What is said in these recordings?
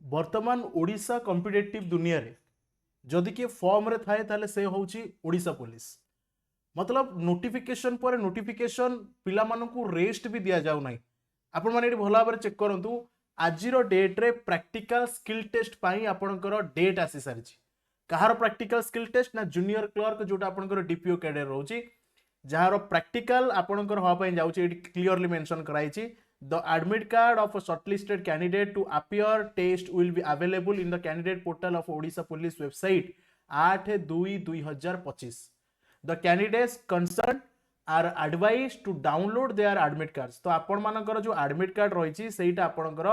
वर्तमान ओडिशा कॉम्पिटिटिव दुनिया रे जदि किए फॉर्म रे थाए ताले से होउची ओडिशा पुलिस मतलब नोटिफिकेशन पर नोटिफिकेशन पिला मानकू रेस्ट भी दिया जाउ नाही। आपण माने एठी भला भाबरे चेक करंतु आजिरो डेट रे प्रैक्टिकल स्किल टेस्ट पाई आपणकर डेट आसी सारिची। कहार प्रैक्टिकल स्किल टेस्ट ना जूनियर क्लर्क जोटा आपणकर डीपीओ कैडर रहउची जार प्रैक्टिकल आपणकर होआ पई जाउची एठी क्लियरली मेंशन कराइची। The admit card of a shortlisted candidate to appear test will be available in the candidate portal of Odisha Police website 8/2/2025. The candidates concerned are advised to download their admit cards. तो आपण मानकर जो admit card रही सेटा आपणकर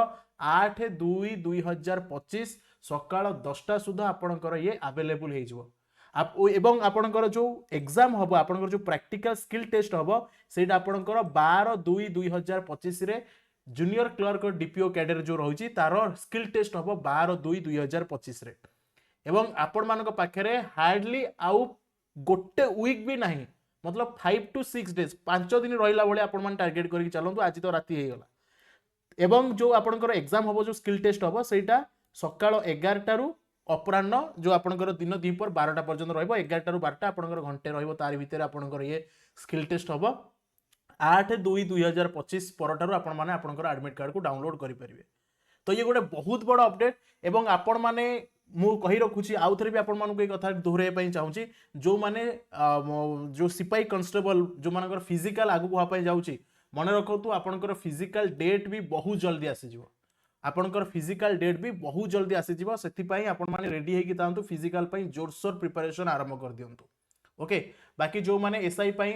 8/2/2025 सकाळ 10टा सुधा आपणकर ये अवेलेबल हे जिवो। एवं आपणकर जो एग्जाम हम आपणकर जो प्रैक्टिकल स्किल टेस्ट हम सेटा आपणकर 12/2/2025 रे जूनियर क्लर्क डीपीओ कैडर जो रही तार स्किल टेस्ट हम 12/2/2025 रे एवं आपण मानक पाखरे हार्डली आउ गोटे वीक भी नहीं मतलब 5 to 6 डेज 5 दिन रहिला बळे आपण मान टार्गेट करी चलंतु आज तो राती हे गला। एवं जो आपणकर एग्जाम हम जो स्किल टेस्ट हम सेटा सकाळ 11टा रु अपराह्न जो आपणकर दिन दीपर 12टा पर्यंत रहिबो 11टा रु 12टा आपणकर घंटे रहिबो तार भितर आपणकर ये स्किल टेस्ट हबो 8/2/2025 परठारु आपण माने आपणकर एडमिट कार्ड को डाउनलोड करि परिबे। तो ये गोटे बहुत बड़ अपडेट एवं आपण माने मु कहि रखुची आउ थरे भी आपण मानको ए कथा दोहराय पई चाहूची जो माने जो सिपाही कांस्टेबल जो मानकर फिजिकल आगु को पई जाउची मने रखतु आपणकर फिजिकल डेट भी बहुत जल्दी आसी जिवो। आपणकर फिजिकल डेट भी बहुत जल्दी आसी जिवो सेति पई आपण माने रेडी हेकी तांतु फिजिकल पई जोरसोर प्रिपरेशन आरंभ कर दियंतु। ओके बाकी जो माने एसआई पई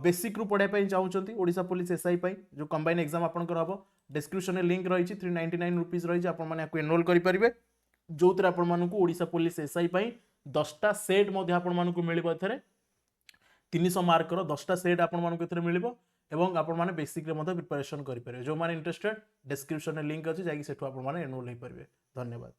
बेसिक रु पढे पई चाहउचंती ओडिशा पुलिस एसआई पई जो कंबाइन एग्जाम आपणकर हबो डिस्क्रिप्शन में लिंक रही 399 रुपीस रही आपण माने आपको एनरोल करि परिबे जो तरे आपण मानकू ओडिशा पुलिस एसआई पई 10टा सेट मध्ये आपण मानकू मिलिबो एथरे 300 मार्क रो 10टा सेट आपण मानकू एथरे मिलिबो एवं आपण माने बेसिक रे मध्ये प्रिपरेशन करि परिबे। जो माने इंटरेस्टेड डिस्क्रिप्शन में लिंक अछि जाकी सेठो आपण माने एनरोल हे परिबे। धन्यवाद।